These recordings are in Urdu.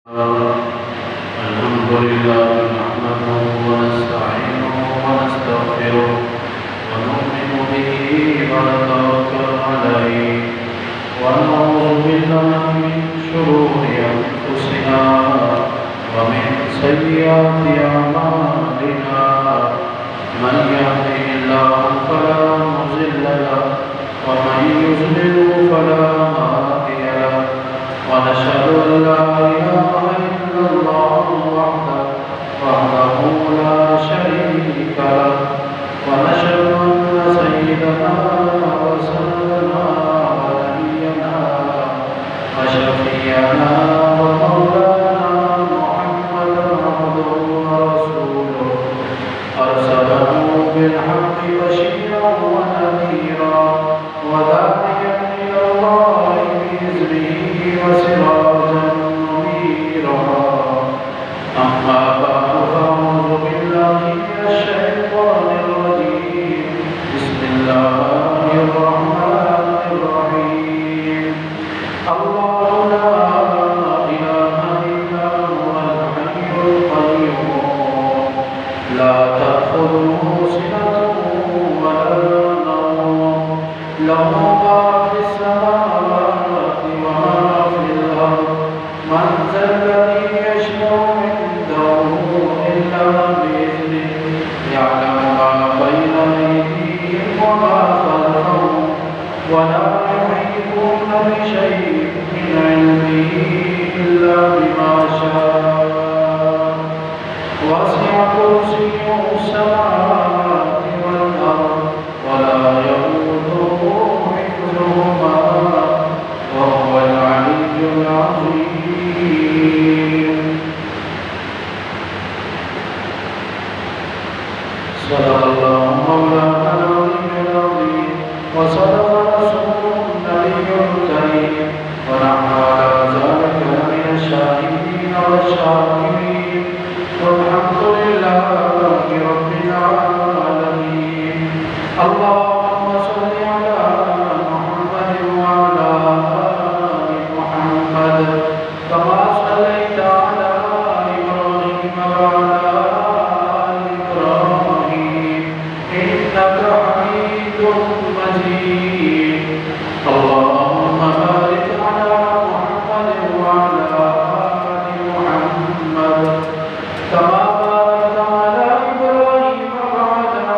الحمد لله نحمده ونستعينه ونستغفره ونؤمن به ونتوكل عليه ونعوذ بالله من شرور أنفسنا ومن سيئات أعمالنا من يهده الله فلا مضل له ومن يضلل فلا هادي له ونشهد أن لا إله إلا الله وحده لا شريك له ونشهد أن سيدنا وسندنا ونبينا وشفيعنا ومولانا محمدا عبده ورسوله أرسله بالحق بشيرا ونذيرا وداعيا إلى الله بإذنه وسراجا منيرا أما بعد فأعوذ بالله من الشيطان الرجيم بسم الله الرحمن الرحيم الله لا إله إلا هو الحي القيوم لا تأخذه سنة ولا نوم له ما في السماوات وما في الأرض من ذا الذي يشفع عنده إلا بإذنه يعلم ما بين أيديهم وما خلفهم ولا يحيطون بشيء من علمه إلا بما شاء وسع كرسيه السماوات والأرض ولا يئوده حفظهما وهو العلي العظيم صدق الله مولانا العظيم وصدق رسوله النبي الكريم ونحن على ذلك من الشاهدين والشاكرين والحمد لله رب العالمين اللهم صل على محمد وعلى آل محمد كما صليت على إبراهيم وعلى آل إبراهيم إنك حميد مجيد اللهم بارك على محمد وعلى آل محمد كما باركت على إبراهيم وعلى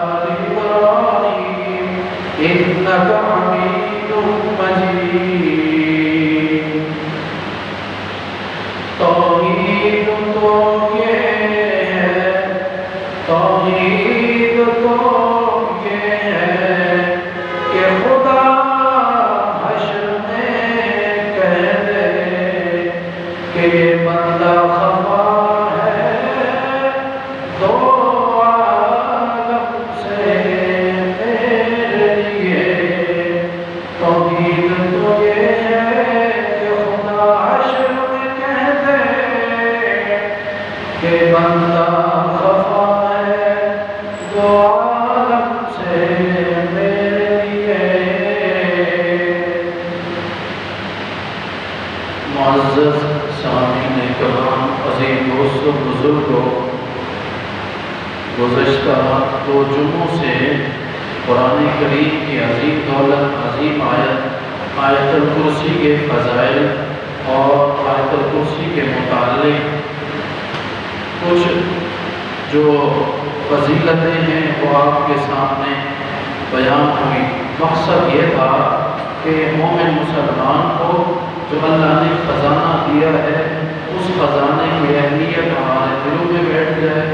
آل إبراهيم إنك حميد مجيد توحید تو یہ ہے توحید تو یہ ہے کہ خدا حشر میں کہہ دے کہ یہ بندہ خفا ہے دو عالم سے میرے لیے توحید تو یہ ہے کہ خدا حشر میں کہہ دے کہ بندہ خفا ہے دو عالم سے میرے لیے معزز سامعین کرام عزیز دوستو بزرگوں گزشتہ 2 جمعوں سے قرآن کریم کی عظیم دولت عظیم آیت الکرسی کے فضائل اور آیت الکرسی کے متعلق کچھ جو فضیلتیں ہیں وہ آپ کے سامنے بیان ہوئی۔ مقصد یہ تھا کہ مومن مسلمان کو جو اللہ نے خزانہ دیا ہے اس خزانے کی اہمیت ہمارے دلوں میں بیٹھ جائے،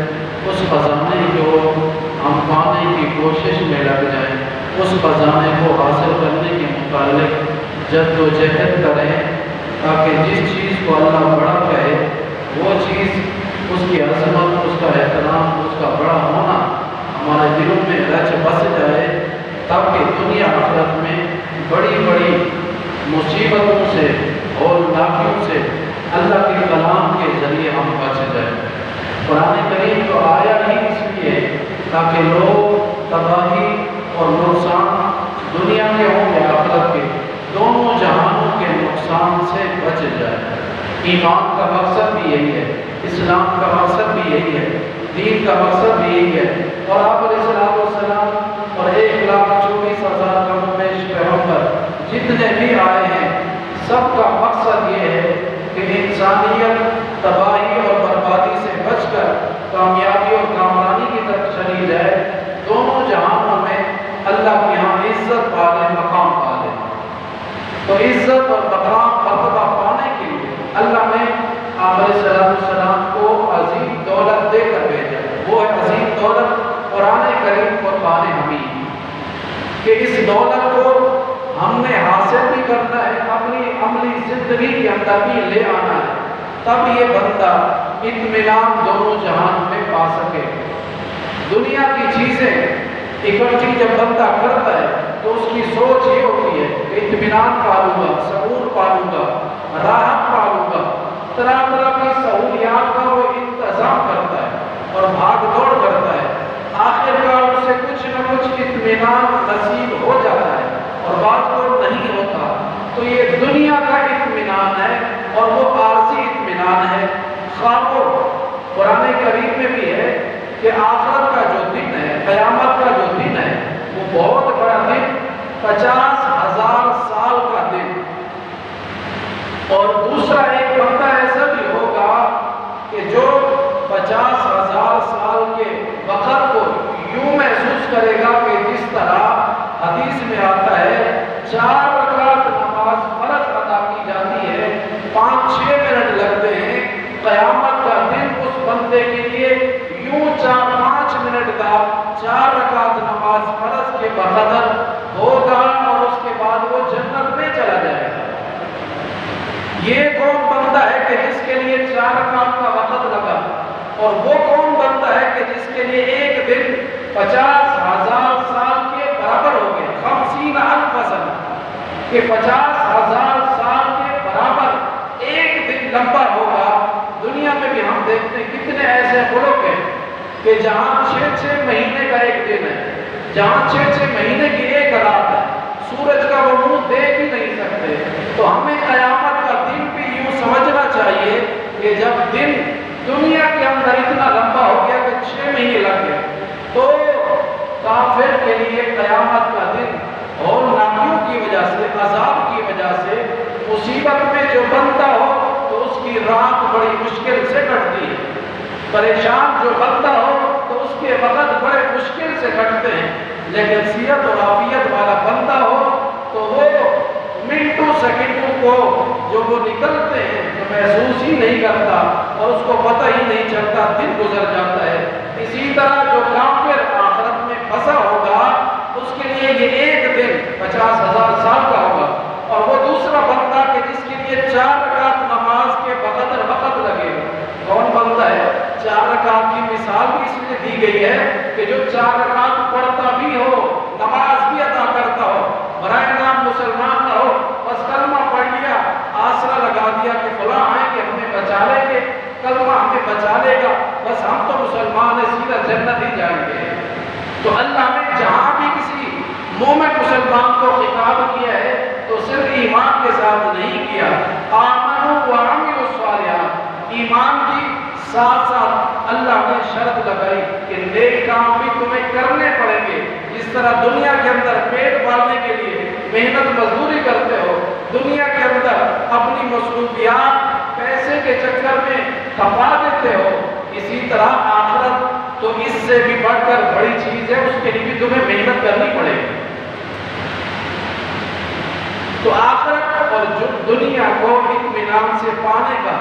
اس خزانے کو ہم پانے کی کوشش میں لگ جائیں، اس خزانے کو حاصل کرنے کے متعلق جد و جہد کریں تاکہ جس چیز کو اللہ بڑا کہے وہ چیز، اس کی عظمت، اس کا احترام، اس کا بڑا ہونا ہمارے دلوں میں رچ بس جائے تاکہ دنیا آخرت میں بڑی بڑی مصیبتوں سے اور ناکیوں سے اللہ کے کلام کے ذریعے ہم بچ جائیں۔ قرآن کریم تو آیا ہی اس لیے تاکہ لوگ تباہی اور نقصان دنیا کے ہوں یا آخرت کے دونوں جہانوں کے نقصان سے بچ جائے۔ ایمان کا مقصد بھی یہی ہے، اسلام کا مقصد بھی یہی ہے، دین کا مقصد بھی یہی ہے۔ اور آپ علیہ السلام اور 1,24,000 کم بیش پیغمبر جتنے بھی آئے ہیں، سب کا مقصد یہ ہے کہ انسانیت تباہی اور بربادی سے بچ کر کامیابی اور کامرانی کی طرف چلی جائے، دونوں جہانوں میں اللہ کے یہاں عزت پالے، مقام پالے۔ تو عزت اور مقام مرتبہ پانے کے لیے اللہ نے آپ علیہ السلام کو عظیم دولت دے کر بھیجا۔ وہ ہے عظیم دولت قرآن کریم قرآن حمید، کہ اس دولت کو ہم نے حاصل بھی کرنا ہے، اپنی عملی زندگی کے اندر بھی لے آنا ہے، تب یہ بندہ اطمینان دونوں جہان میں پا سکے۔ دنیا کی چیزیں اکٹھی جب بندہ کرتا ہے تو اس کی سوچ یہ ہوتی ہے کہ اطمینان پالوں گا، سکون پالوں گا، راحت پالوں گا، طرح طرح کی سہولیات کا وہ انتظام کرتا ہے اور بھاگ دوڑ کرتا ہے، آخر کار اسے کچھ نہ کچھ اطمینان نصیب ہو جاتا ہے اور بات کو نہیں ہوتا۔ تو یہ دنیا کا اطمینان ہے اور وہ عارضی اطمینان ہے۔ خواہ وہ قرآن کریم میں بھی ہے کہ آخرت کا جو دن ہے، قیامت کا جو دن ہے، وہ بہت بڑا دن، 50,000 سال کا دن۔ اور دوسرا ایک بندہ ایسا بھی ہوگا کہ جو 50,000 سال کے وقت کو یوں محسوس کرے گا کہ جس طرح حدیث میں آتا ہے 4 رکعت نماز فرض ادا کی جاتی ہے، 5-6 منٹ لگتے ہیں، قیامت کا دن اس بندے کے لیے یوں 4-5 منٹ کا 4 رکعت نماز فرض کے بقدر ہوگا، اور اس کے بعد وہ جنت میں چلا جائے گا۔ یہ کون بندہ ہے کہ جس کے لیے 4 رکعت کا وقت لگا، اور وہ کون بندہ ہے کہ جس کے لیے ایک دن 50,000 سال کے برابر ہو گئے، 50,000 سنہ، کہ 50,000 سال کے برابر ایک دن لمبا ہوگا۔ دنیا میں بھی ہم دیکھتے ہیں کتنے ایسے ملک ہیں کہ جہاں 6-6 مہینے کا ایک دن ہے، جہاں 6-6 مہینے کی ایک رات ہے، سورج کا وہ منہ دیکھ ہی نہیں سکتے۔ تو ہمیں قیامت کا دن بھی یوں سمجھنا چاہیے کہ جب دن دنیا کے اندر اتنا لمبا ہو گیا کہ 6 مہینے لگ گئے، تو کافر کے لیے قیامت کا دن ہولناکیوں کی وجہ سے، عذاب کی وجہ سے، مصیبت میں جو بندہ ہو تو اس کی رات بڑی مشکل سے کٹتی ہے، پریشان جو بندہ ہو تو اس کے وقت بڑے مشکل سے کٹتے ہیں، لیکن صحت اور عافیت والا بندہ ہو تو وہ منٹوں سیکنڈوں کو جو وہ نکلتے ہیں تو محسوس ہی نہیں کرتا اور اس کو پتہ ہی نہیں چلتا، دن گزر جاتا ہے۔ اسی طرح جو کافر آخرت میں پھنسا ہوگا اس کے لیے یہ ایک دن 50,000 سال کا ہوگا، اور وہ دوسرا بندہ کہ جس کے لیے 4 رکعت نماز کے بقدر وقت لگے گا، کون بندہ ہے؟ 4 رکعت کی مثال بھی اس لیے دی گئی ہے کہ جو 4 رکعت پڑھتا بھی ہو، نماز بھی ادا کرتا ہو، برائے نام مسلمان نہ ہو، بس کلمہ پڑھ لیا، آسرا لگا دیا کہ فلاں آئیں گے ہمیں بچا لیں گے، کلمہ ہمیں بچا لے گا، بس ہم تو مسلمان ہیں، سیدھا جنت ہی جائیں گے۔ تو اللہ نے جہاں بھی کسی مومن مسلمان کو خطاب کیا ہے تو صرف ایمان کے ساتھ نہیں کیا، آمنوا وعملوا الصالحات، ایمان کی ساتھ ساتھ اللہ نے شرط لگائی کہ نیک کام بھی تمہیں کرنے پڑیں گے۔ جس طرح دنیا کے اندر پیٹ پالنے کے لیے محنت مزدوری کرتے ہو، دنیا کے اندر اپنی مصروفیات پیسے کے چکر میں کھپا دیتے ہو، اسی طرح آخرت تو اس سے بھی بڑھ کر بڑی چیز ہے، اس کے لیے بھی تمہیں محنت کرنی پڑے گی۔ تو آخرت اور دنیا کو اطمینان سے پانے کا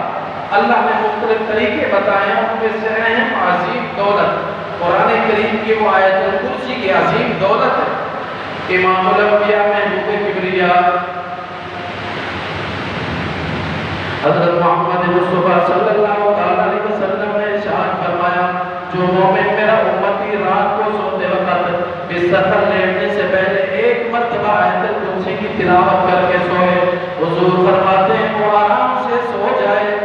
اللہ نے مختلف طریقے بتائے ہیں، ان میں سے اہم عظیم دولت قرآن کریم کی وہ آیت الکرسی کی عظیم دولت ہے۔ امام الانبیاء محبوب کبریا حضرت محمد مصطفیٰ صلی اللہ علیہ وسلم نے ارشاد فرمایا، جو مومن میرا امتی رات کو سوتے وقت بستر پر لیٹنے سے پہلے ایک مرتبہ آیت الکرسی کی تلاوت کر کے سوئے، حضور فرماتے ہیں وہ آرام سے سو جائے،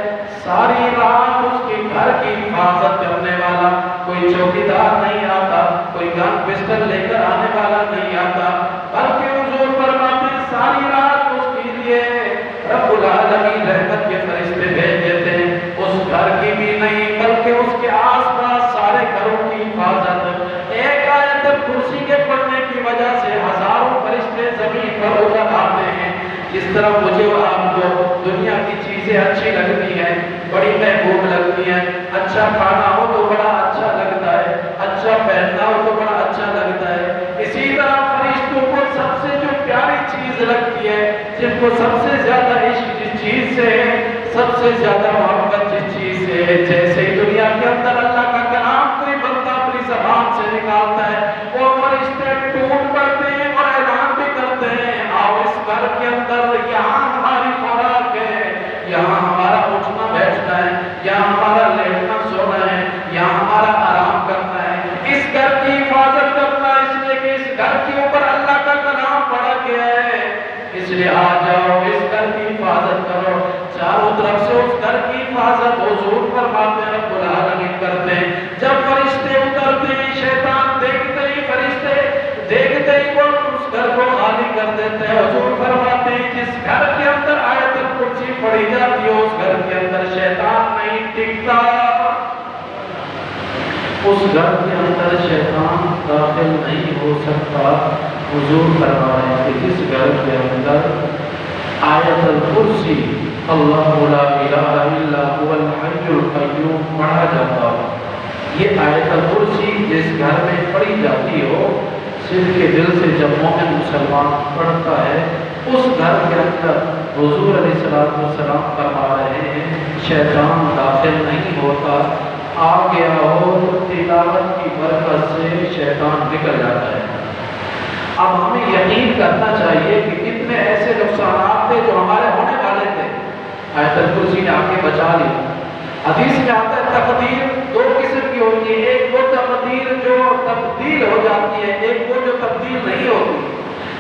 ساری رات اس کے گھر کی حفاظت کرنے والا کوئی چوکیدار نہیں آتا، کوئی گن پسٹل لے کر آنے والا نہیں آتا، بلکہ حضور فرماتے ہیں ساری رات اس کے لیے رب العالمین رحمت کے فرشتے بھیج طرح مجھے اور آپ کو دنیا کی چیزیں اچھی لگتی ہیں، بڑی محبوب لگتی ہیں، اچھا کھانا ہو تو بڑا اچھا لگتا ہے، اچھا پہننا ہو تو بڑا اچھا لگتا ہے، اسی طرح فرشتوں کو سب سے جو پیاری چیز لگتی ہے، جن کو سب سے زیادہ عشق جس چیز سے ہے، سب سے زیادہ محبت جس چیز سے ہے، جیسے دنیا کے اندر اللہ کا کلام کوئی بندہ اپنی زبان سے نکالتا ہے، وہ فرشتے ٹوٹ پڑتے ہیں اور اعلان بھی کرتے ہیں، آؤ اس گھر کے اندر، یہاں ہماری خوراک ہے، یہاں ہمارا اٹھنا بیٹھنا ہے، یہاں ہمارا لیٹنا سونا ہے، یہاں ہمارا آرام کرنا ہے، اس گھر کی حفاظت کرنا ہے، اس لیے کہ اس گھر کے اوپر اللہ کا کلام پڑا گیا ہے، اس لیے آ جاؤ اس گھر کی حفاظت کرو۔ چاروں طرف سے اس گھر کی حفاظت حضور فرماتے ہیں، رب العالمین کرتے ہیں۔ جب فرشتے اترتے ہیں، شیطان دیکھتے ہی، فرشتے دیکھتے ہی وہ اس گھر کو خالی کر دیتے ہیں۔ حضور فرماتے ہیں جس گھر کے اندر آیت الکرسی پڑھی جاتی ہے اس گھر کے اندر شیطان نہیں ٹکتا، اس گھر کے اندر شیطان داخل نہیں ہو سکتا۔ حضور فرما رہے ہیں کہ جس گھر کے اندر آیت الکرسی اللہ لا الہ الا هو الحی القیوم پڑھا جاتا ہو، یہ آیت الکرسی جس گھر میں پڑھی جاتی ہو، سر کے دل سے جب مومن مسلمان پڑھتا ہے، اس گھر کے اندر حضور علیہ السلام فرما رہے ہیں شیطان داخل نہیں ہوتا، آ گیا ہو تو تلاوت کی برکت سے شیطان نکل جاتا ہے۔ اب ہمیں یقین کرنا چاہیے کہ کتنے ایسے نقصانات تھے جو ہمارے ہونے والے تھے، آیت الکرسی نے آگے بچا لی۔ حدیث میں آتا ہے تقدیر دو قسم کی ہوتی ہے، ایک وہ تقدیر جو تبدیل ہو جاتی ہے، ایک وہ جو تبدیل نہیں ہوتی۔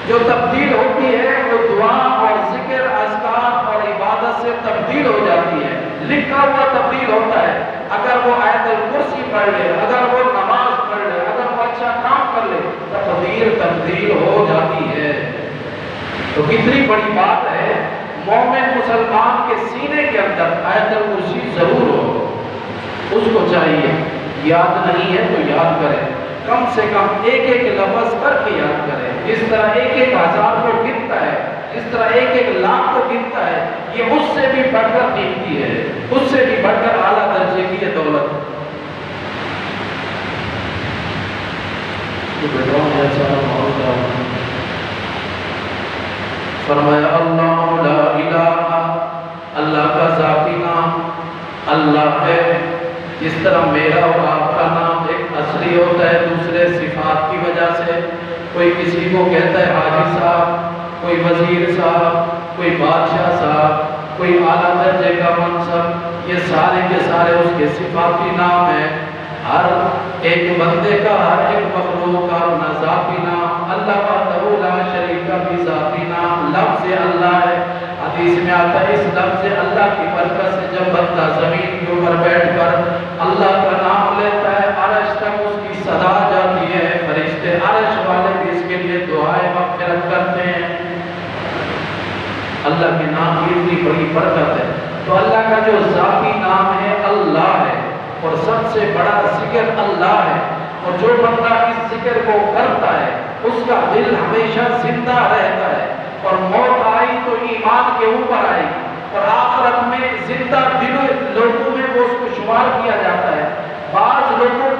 جو تبدیل ہوتی ہے وہ دعا اور ذکر اذکار اور عبادت سے تبدیل ہو جاتی ہے، لکھا ہوا تبدیل ہوتا ہے۔ اگر وہ آیت الکرسی پڑھ لے، اگر وہ نماز پڑھ لے، اگر وہ اچھا کام کر لے، تقدیر تبدیل ہو جاتی ہے۔ تو کتنی بڑی بات ہے، مومن مسلمان کے سینے کے اندر آیت الکرسی ضرور ہو، اس کو چاہیے، یاد نہیں ہے تو یاد کرے، کم سے کم ایک ایک لفظ کر کے یاد کرے، جس طرح ایک ایک ہزار کو گنتا ہے، جس طرح ایک ایک لاکھ کو گنتا ہے، یہ اس سے بھی بڑھ کر قیمتی ہے، اس سے بھی بڑھ کر اعلیٰ درجے کی یہ دولت۔ فرمایا اللہ لا الہ، اللہ کا ذاتی نام اللہ ہے، جس طرح میرا اور آپ کا نام ایک اصلی ہوتا ہے دوسرے صفات کی وجہ سے، کوئی کسی کو کہتا ہے حاجی صاحب، کوئی وزیر صاحب، کوئی بادشاہ صاحب، کوئی اعلیٰ درجے کا منصب، یہ سارے کے سارے اس کے صفاتی نام ہیں۔ ہر ایک بندے کا، ہر ایک مخلوق کا اپنا ذاتی نام، اللہ وحدہ لا شریک کا بھی ذاتی نام لفظ اللہ ہے۔ حدیث میں آتا ہے اس لفظ اللہ کی برکت سے جب بندہ زمین کے اوپر بیٹھ کر اللہ کا نام لیتا ہے، عرش تک اس کی صدا جاتی ہے، فرشتے عرش والے بھی اس کے لیے دعائیں مغفرت کرتے ہیں۔ اللہ کے نام کی اتنی بڑی برکت ہے۔ تو اللہ کا جو ذاتی نام ہے اللہ ہے، اور سب سے بڑا ذکر اللہ ہے، اور جو بندہ اس ذکر کو کرتا ہے اس کا دل ہمیشہ زندہ رہتا ہے، اور موت آئی تو ایمان کے اوپر آئی، اور آخرت میں زندہ دل لوگوں میں وہ اس کو شمار کیا جاتا ہے۔ بعض لوگوں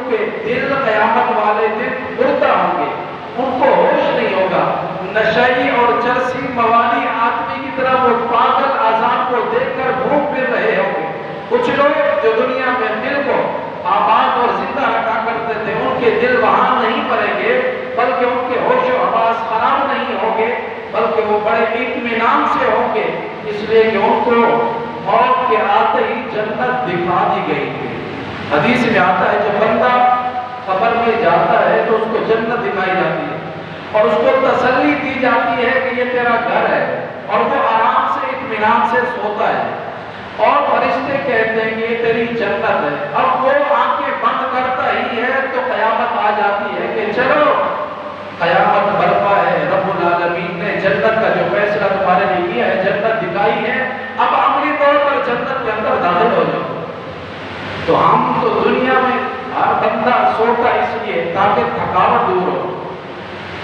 کے دل قیامت والے دن مردہ ہوں گے، ان کو ہوش نہیں ہوگا، نشئی اور چرسی موالی آدمی کی طرح وہ پاگل اذان کو دیکھ کر گھوم پھر رہے ہوں گے۔ کچھ لوگ جو دنیا میں دل کو آباد اور زندہ رکھا کرتے تھے، ان کے دل وہاں نہیں پڑیں گے، بلکہ ان کے ہوش و حواس خراب نہیں ہوں گے، بلکہ وہ بڑے اطمینان سے ہوں گے، اس لیے کہ ان کو موت کے آتے ہی جنت دکھا دی گئی تھی۔ حدیث میں آتا ہے جب بندہ قبر میں جاتا ہے تو اس کو جنت دکھائی جاتی ہے، اور اس کو تسلی دی جاتی ہے کہ یہ تیرا گھر ہے، اور وہ آرام سے اطمینان سے سوتا ہے، اور فرشتے کہتے ہیں کہ یہ تیری جنت ہے۔ اب وہ آنکھیں بند کرتا ہی ہے تو قیامت آ جاتی ہے کہ چلو قیامت برپا ہے، رب العالمین نے جنت کا جو فیصلہ تمہارے لیے کیا ہے، جنت دکھائی ہے، اب عملی طور پر جنت کے اندر داخل ہو جاؤ۔ تو ہم تو دنیا میں ہر بندہ سوتا اس لیے تاکہ تھکاوٹ دور ہو،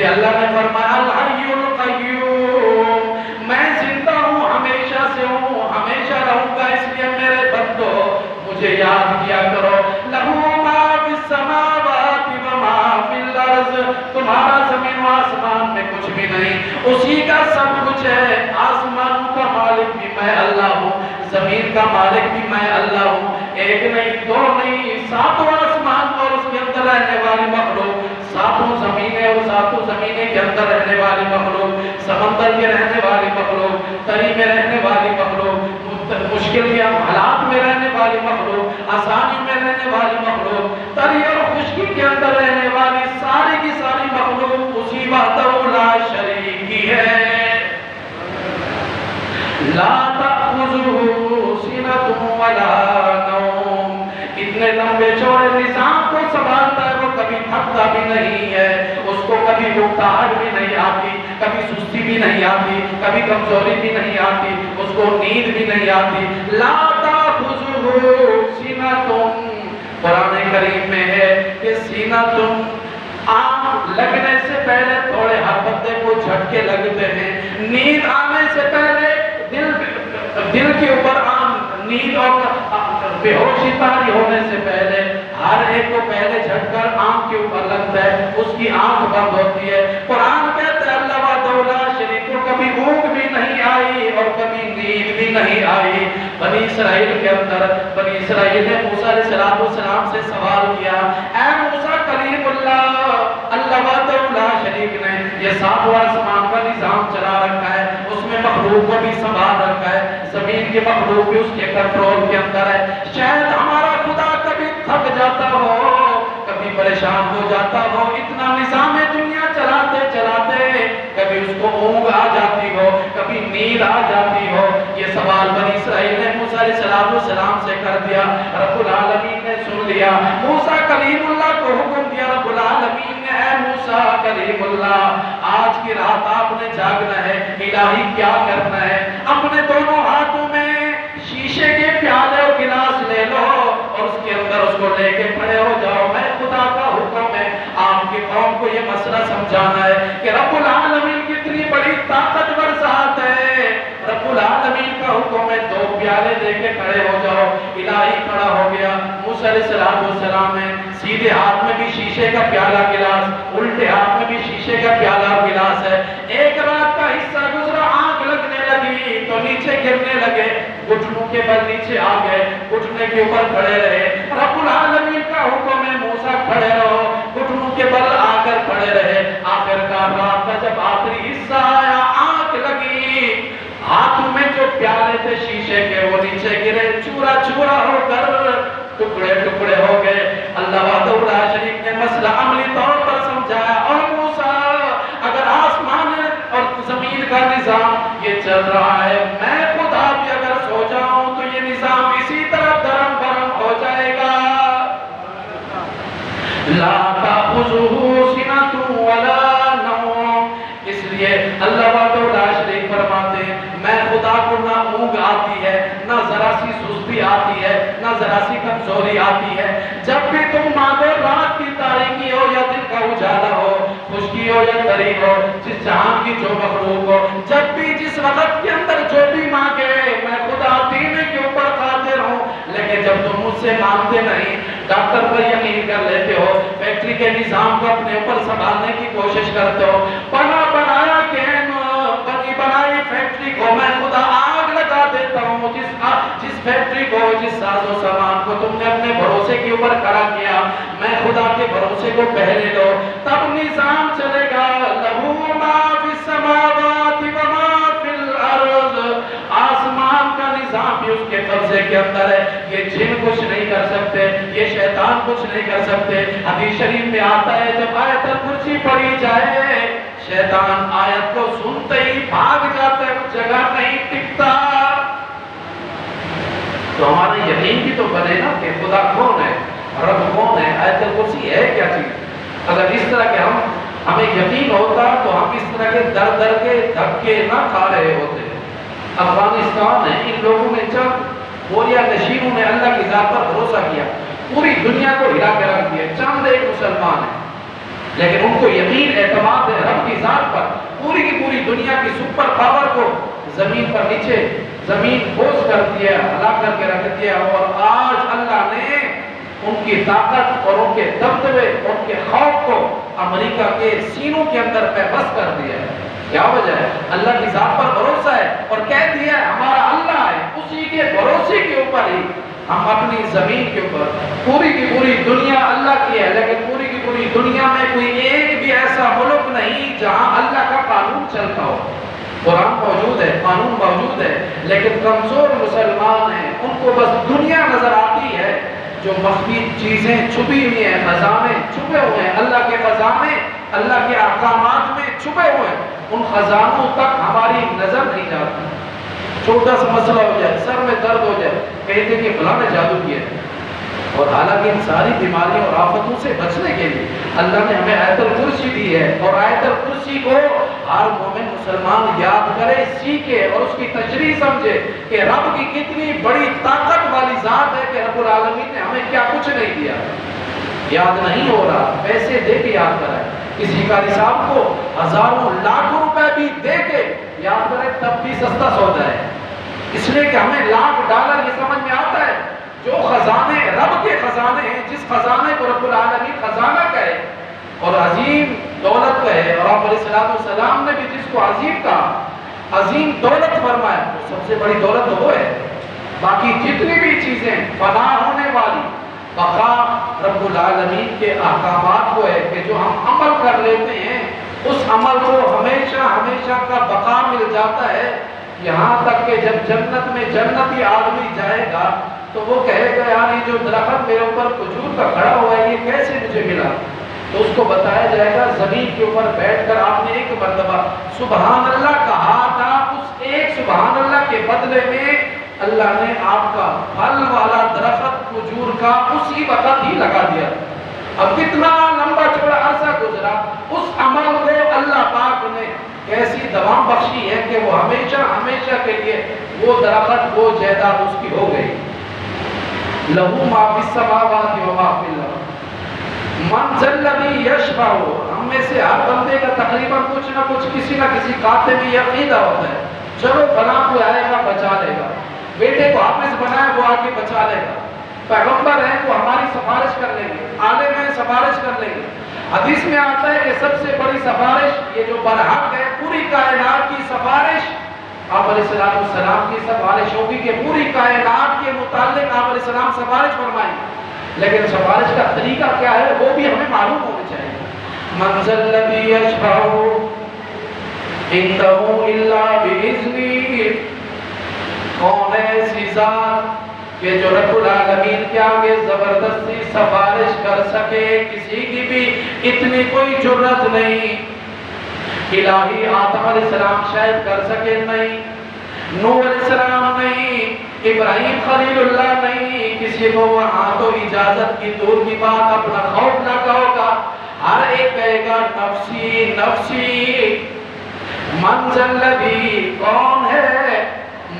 لیے اللہ نے فرمایا الحی القیوم، میں زندہ ہوں، ہمیشہ سے ہوں، ہمیشہ رہوں گا، اس لیے میرے بندو مجھے یاد کیا کرو۔ لہو ما فی السماوات و ما فی الارض، تمہارا زمین و آسمان میں کچھ بھی نہیں، اسی کا سب کچھ ہے۔ آسمان کا مالک بھی میں اللہ ہوں، زمین کا مالک بھی میں اللہ ہوں، ایک نہیں دو نہیں، ساتوں آسمان اور اس کے اندر رہنے والی مخلوق، ساتوں زمینیں اور ساتوں زمینیں کے اندر رہنے والی مخلوق، سمندر میں رہنے والی مخلوق، تری میں رہنے والی مخلوق، مشکل کے حالات میں رہنے والی مخلوق، آسانی میں رہنے والی مخلوق، تری اور خشکی کے اندر رہنے والی ساری کی ساری مخلوق اسی وحدہ لا شریک کی ہے۔ لا تأخذه سنة ولا نوم، اتنے لمبے چوڑے نظام کو سنبھالتا ہے، وہ کبھی تھکتا بھی نہیں ہے، اس کو کبھی بھوکاہٹ بھی نہیں آتی، کبھی سستی بھی نہیں آتی، کبھی کمزوری بھی نہیں آتی، اس کو نیند بھی نہیں آتی۔ لا تأخذه سنة، قرآن کریم میں ہے کہ سنة، آنکھ لگنے سے پہلے تھوڑے ہر بندے کو جھٹکے لگتے ہیں، نیند آنے سے پہلے دل کے اوپر نیند اور بے ہوشی طاری ہونے سے پہلے ہر ایک کو پہلے جھٹکا آنکھ کے اوپر لگتا ہے، اس کی آنکھ بند ہوتی ہے۔ قرآن کہتا ہے اللہ وحدہ لا شریک کو کبھی اونگ بھی نہیں آئی اور کبھی نیند بھی نہیں آئی۔ بنی اسرائیل کے اندر بنی اسرائیل نے موسیٰ علیہ السلام سے سوال کیا، اے موسیٰ کلیم اللہ، اللہ وحدہ لا شریک نے یہ ساتواں آسمان کا نظام چلا رکھا ہے، اس میں مخلوق کو بھی سنبھال رکھا ہے، زمین کے مخلوق بھی اس کے کنٹرول کے اندر ہے، شاید ہمارا خدا کبھی تھک جاتا ہو، کبھی پریشان ہو جاتا ہو، اتنا نظام دنیا چلاتے چلاتے کبھی اس کو اونگ آ جاتی ہو، کبھی نیند آ جاتی ہو۔ یہ سوال بنی اسرائیل نے موسیٰ علیہ السلام سے کر دیا، رب العالمین نے سن لیا، موسیٰ کلیم اللہ کو حکم دیا، رب العالمین نے اے موسیٰ کلیم اللہ آج کی رات آپ نے جاگنا ہے، الہی کیا کرنا ہے، اپنے دونوں ہاتھوں میں شیشے کے پیالے اور گلاس لے لو اور اس کے اندر اس کو لے کے کھڑے ہو جاؤ، میں خدا کا حکم ہے آپ کی قوم کو یہ مسئلہ سمجھانا ہے کہ رب العالمین کتنی بڑی طاقتور ذات ہے، رب العالمین کا حکم ہے دو پیالے لے کے کھڑے ہو جاؤ۔ الہی کھڑا ہو گیا، موسیٰ علیہ السلام نے سیدھے ہاتھ میں بھی شیشے کا پیالہ گلاس، الٹے ہاتھ میں بھی شیشے کا پیالہ اور گلاس ہے، ایک رات کا حصہ گزرا، آنکھ لگنے لگی تو نیچے گرنے لگے، گھٹنوں کے بل نیچے آ گئے، گھٹنے کے اوپر کھڑے رہے، رب العالمین کا حکم ہے موسیٰ کھڑے رہو، گھٹنوں کے بل آ کر کھڑے رہے، آخر کا رات کا جب آخری حصہ آیا، آنکھ لگی، ہاتھوں میں جو پیالے تھے شیشے کے وہ نیچے گرے، چورا چورا ہو کر ٹکڑے ٹکڑے ہو گئے۔ اللہ وحدہ لا شریک نے مسئلہ عملی طور پر سمجھایا، اور موسیٰ اگر آسمان اور زمین کا نظام یہ چل رہا ہے، میں خدا بھی اگر سو جاؤں تو یہ نظام اسی طرح درم برم ہو جائے گا۔ لا تأخذه سنة ولا نوم، اس لیے اللہ وحدہ لا شریک فرماتے ہیں میں خدا کو نہ اونگ آتی ہے، نہ ذرا سی سستی آتی ہے، نہ ذرا سی کمزوری آتی ہے، جب بھی تم مانگو رات کی تاریکی ہو یا دن کا اجالا ہو، خشکی ہو یا تری ہو، جس جہان کی جو مخلوق ہو، جب بھی جس وقت کے اندر جو بھی مانگے میں خدا دینے کے اوپر قادر ہوں، لیکن جب تم مجھ سے مانگتے نہیں، ڈاکٹر پر یقین کر لیتے ہو، فیکٹری کے نظام کو اپنے اوپر سنبھالنے کی کوشش کرتے ہو، بنایا بنی بنائی فیکٹری کو میں خدا آگ لگا دیتا ہوں، جس فیکٹری کو، جس ساز و سامان کو تم نے اپنے بھروسے کے اوپر کھڑا کیا، میں خدا کے بھروسے کو پہلے لو، تب نظام چلے گا۔ لہو ما فی السماوات و ما فی الارض، آسمان کا نظام بھی اس کے قبضے کے اندر ہے، یہ جن کچھ نہیں کر سکتے، یہ شیطان کچھ نہیں کر سکتے۔ حدیث شریف میں آتا ہے جب آیت الکرسی پڑھی جائے، شیطان آیت کو سنتے ہی بھاگ جاتا ہے، اس جگہ نہیں ٹکتا۔ تو ہمارا یقین بھی تو بنے نا کہ خدا کون ہے، رب کون ہے، آیت الکرسی ہے کیا چیز۔ اگر اس طرح کے ہمیں یقین ہوتا تو ہم اس طرح کے در در کے دھکے نہ کھا رہے ہوتے۔ افغانستان ہے، ان لوگوں نے چند بوریا نشینوں نے اللہ کی ذات پر بھروسہ کیا، پوری دنیا کو ہلا کے رکھ دیا، چند ایک مسلمان ہیں، لیکن ان کو یقین اعتماد ہے رب کی ذات پر، پوری کی پوری دنیا کی سپر پاور کو زمین پر نیچے زمین بوجھ کر دیا، ہلا کر کے رکھ دیا، اور آج اللہ نے ان کی طاقت اور ان کے دبدبے اور ان کے خوف کو امریکہ کے سینوں کے اندر پہ بس کر دیا ہے۔ کیا وجہ ہے؟ اللہ کی ذات پر بھروسہ ہے، اور کہہ دیا ہے ہمارا اللہ ہے، اسی کے بھروسے کے اوپر ہی ہم اپنی زمین کے اوپر، پوری کی پوری دنیا اللہ کی ہے، لیکن پوری کی پوری دنیا میں کوئی ایک بھی ایسا ملک نہیں جہاں اللہ کا قانون چلتا ہو۔ قرآن موجود ہے، قانون موجود ہے، لیکن کمزور مسلمان ہیں، ان کو بس دنیا نظر آتی ہے، جو مخفی چیزیں چھپی ہوئی ہیں، خزانے چھپے ہوئے ہیں، اللہ کے خزانے اللہ کے احکامات میں چھپے ہوئے ہیں، ان خزانوں تک ہماری نظر نہیں جاتی۔ چھوٹا سا مسئلہ ہو جائے، سر میں درد ہو جائے، کہتے کہ فلاں نے جادو کیا ہے، اور حالانکہ ان ساری بیماریوں اور آفتوں سے بچنے کے لیے اللہ نے ہمیں آیت الکرسی دی ہے، اور آیت الکرسی کو ہر مومن مسلمان یاد کرے، سیکھے اور اس کی تشریح سمجھے کہ رب کی کتنی بڑی طاقت والی ذات ہے، کہ رب العالمین نے ہمیں کیا کچھ نہیں دیا۔ یاد نہیں ہو رہا، پیسے دے کے یاد کرائے، کسی قاری صاحب کو ہزاروں لاکھوں روپے بھی دے کے یاد کرے، تب بھی سستا سودا ہے، اس لیے کہ ہمیں لاکھ ڈالر یہ سمجھ میں آتا ہے جو خزانے رب کے خزانے ہیں، جس خزانے کو رب العالمین خزانہ کہے اور عظیم دولت کہے، اور آپ علیہ السلام نے بھی جس کو عظیم کہا، عظیم دولت فرمایا، تو سب سے بڑی دولت وہ ہے۔ باقی جتنی بھی چیزیں فنا ہونے والی، بقا رب العالمین کے احکامات کو ہے کہ جو ہم عمل کر لیتے ہیں اس عمل کو ہمیشہ ہمیشہ کا بقا مل جاتا ہے، یہاں تک کہ جب جنت میں جنتی آدمی جائے گا تو وہ کہے گا یار یہ جو درخت میرے اوپر کھجور کا کھڑا ہوا ہے یہ کیسے مجھے ملا؟ تو اس کو بتایا جائے گا زمین کے اوپر بیٹھ کر آپ نے ایک مرتبہ سبحان اللہ کہا تھا، اس ایک سبحان اللہ کے بدلے میں اللہ نے آپ کا پھل والا درخت کھجور کا اسی وقت ہی لگا دیا۔ اب کتنا لمبا چوڑا عرصہ گزرا، اس عمل کو اللہ پاک نے کیسی دوام بخشی ہے کہ وہ ہمیشہ ہمیشہ کے لیے وہ درخت وہ جائیداد اس کی ہو گئی۔ لہو ما فی السماوات و ما فی الارض من ذا الذی یشفع، ہم میں سے ہر بندے کا تقریباً کچھ نہ کچھ کسی نہ کسی کاتے میں یہ عقیدہ ہوتا ہے چلو فلاں کوئی آئے گا بچا لے گا، بیٹے کو حافظ بنائے وہ آ کے بچا لے گا، پیغمبر ہیں وہ ہماری سفارش کر لیں گے، عالم ہیں سفارش کر لیں گے۔ حدیث میں آتا ہے کہ سب سے بڑی سفارش یہ جو برحق ہے پوری کائنات کی سفارش، آپ علیہ السلام کی سفارش ہوگی کہ پوری کائنات کے متعلق آپ علیہ السلام سفارش فرمائیں، لیکن سفارش کا طریقہ کیا ہے وہ بھی ہمیں معلوم ہونا چاہیے۔ من ذا الذی یشفع عنده الا باذنہ، کون ایسی ذات کہ جو رب العالمین کے آگے زبردستی سفارش کر سکے، کسی کی بھی اتنی کوئی جرت نہیں۔ الہی آدم علیہ السلام شاید کر سکے نہیں، نوح علیہ السلام نہیں، ابراہیم خلیل اللہ نہیں، کسی کو وہاں تو اجازت کی دور کی بات اپنا خوف لگا ہوگا، ہر ایک کہے گا نفسی نفسی۔ من ذا الذی، کون ہے؟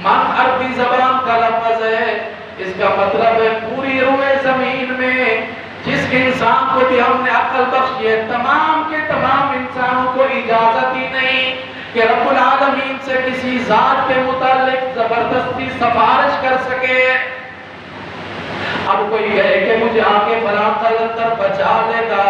من عربی زبان کا لفظ ہے، اس کا مطلب ہے پوری روئے زمین میں جس انسان کو بھی ہم نے عقل بخشی ہے، تمام کے تمام انسانوں کو اجازت ہی نہیں کہ رب العالمین سے کسی ذات کے متعلق زبردستی سفارش کر سکے۔ اب کوئی کہے کہ مجھے آگے فلاں قلندر بچا لے گا،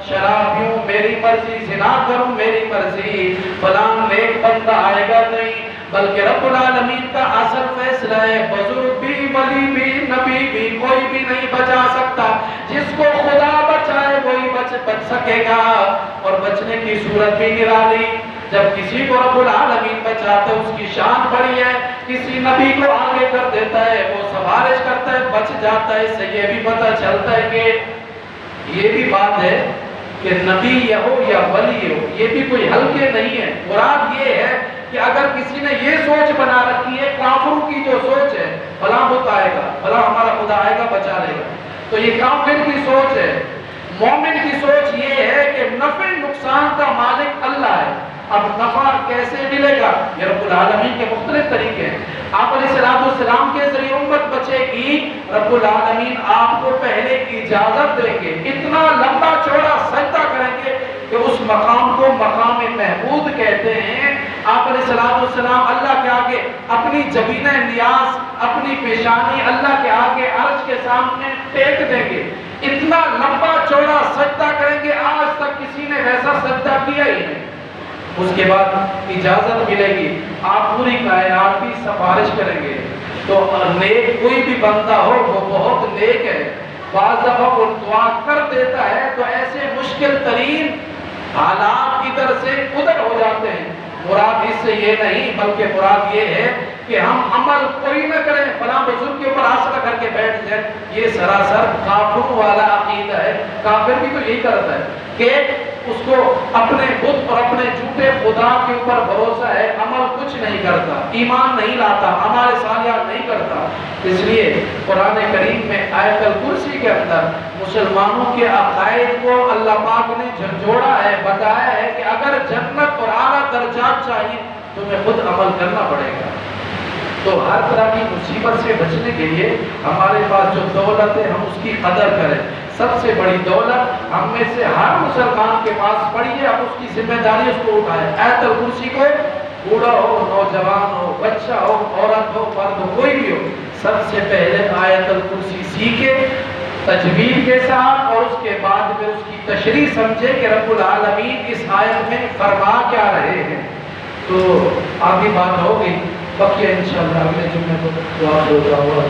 شراب پیوں میری مرضی، زنا کروں میری مرضی، فلاں نیک بندہ آئے گا نہیں، بلکہ رب العالمین کا اصل فیصلہ ہے، بزرگ بھی ولی بھی نبی بھی کوئی بھی نہیں بچا سکتا، جس کو خدا بچائے وہی بچ سکے گا، اور بچنے کی صورت بھی نرالی، جب کسی کو رب العالمین بچاتا ہے اس کی شان بڑی ہے، کسی نبی کو آگے کر دیتا ہے وہ سفارش کرتا ہے بچ جاتا ہے، اس سے یہ بھی پتہ چلتا ہے کہ یہ بھی بات ہے کہ نبی یا ہو یا ولی ہو یہ بھی کوئی ہلکے نہیں ہے۔ مراد یہ ہے کہ اگر کسی نے یہ سوچ بنا رکھی ہے، کافروں کی جو سوچ ہے فلاں بت آئے گا، فلاں ہمارا خدا آئے گا بچا لے گا، تو یہ کافر کی سوچ ہے۔ مومن کی سوچ یہ ہے کہ نفع نقصان کا مالک اللہ ہے، اب نفع کیسے ملے گا؟ یہ رب العالمین کے مختلف طریقے ہیں، آپ علیہ السلام کے ذریعے امت بچے گی، رب العالمین آپ کو پہلے اجازت دیں گے، اتنا لمبا چوڑا سجدہ کریں گے مقام کو مقام محمود کہتے ہیں۔ آپ علیہ السلام اللہ کے آگے اپنی جبینہ نیاز، اپنی پیشانی اللہ کے آگے عرش کے سامنے ٹیک دیں گے، اتنا لمبا چوڑا سجدہ کریں گے، آج تک کسی نے ویسا سجدہ کیا ہی نہیں۔ اس کے بعد اجازت ملے گی، آپ پوری کائنات کی سفارش کریں گے۔ تو نیک کوئی بھی بندہ ہو وہ بہت نیک ہے، بعض دفعہ وہ دعا کر دیتا ہے تو ایسے مشکل ترین حالات ادھر سے ادھر ہو جاتے ہیں۔ مراد اس سے یہ نہیں، بلکہ مراد یہ ہے کہ ہم عمل کوئی نہ کریں، فلاں بزرگ کے اوپر آسرا کر کے بیٹھ جائیں، یہ سراسر کافر والا عقیدہ ہے۔ کافر بھی تو یہی کرتا ہے کہ اس کو اپنے بت اور اپنے جھوٹے خدا کے اوپر بھروسہ ہے، عمل کچھ نہیں کرتا، ایمان نہیں لاتا، اعمال صالحہ نہیں کرتا۔ اس لیے قرآن کریم میں آیت الکرسی کے اندر مسلمانوں کے عقائد کو اللہ پاک نے جھنجھوڑا ہے، بتایا ہے کہ اگر جنت اور اعلیٰ درجات چاہیے تو تمہیں خود عمل کرنا پڑے گا۔ تو ہر طرح کی مصیبت سے بچنے کے لیے ہمارے پاس جو دولت ہے ہم اس کی قدر کریں۔ سب سے بڑی دولت ہم میں سے ہر مسلمان کے پاس پڑی ہے، اب اس کی ذمہ داری اس کو اٹھائے۔ آیت الکرسی کو بوڑھا ہو، نوجوان ہو، بچہ ہو، عورت ہو، مرد ہو، کوئی بھی ہو، سب سے پہلے آیت الکرسی سیکھے تجوید کے ساتھ، اور اس کے بعد میں اس کی تشریح سمجھے کہ رب العالمین اس آیت میں فرما کیا رہے ہیں۔ تو آگے بات ہوگی، بقیہ انشاءاللہ اگلے جمعے کو دعا ہوا۔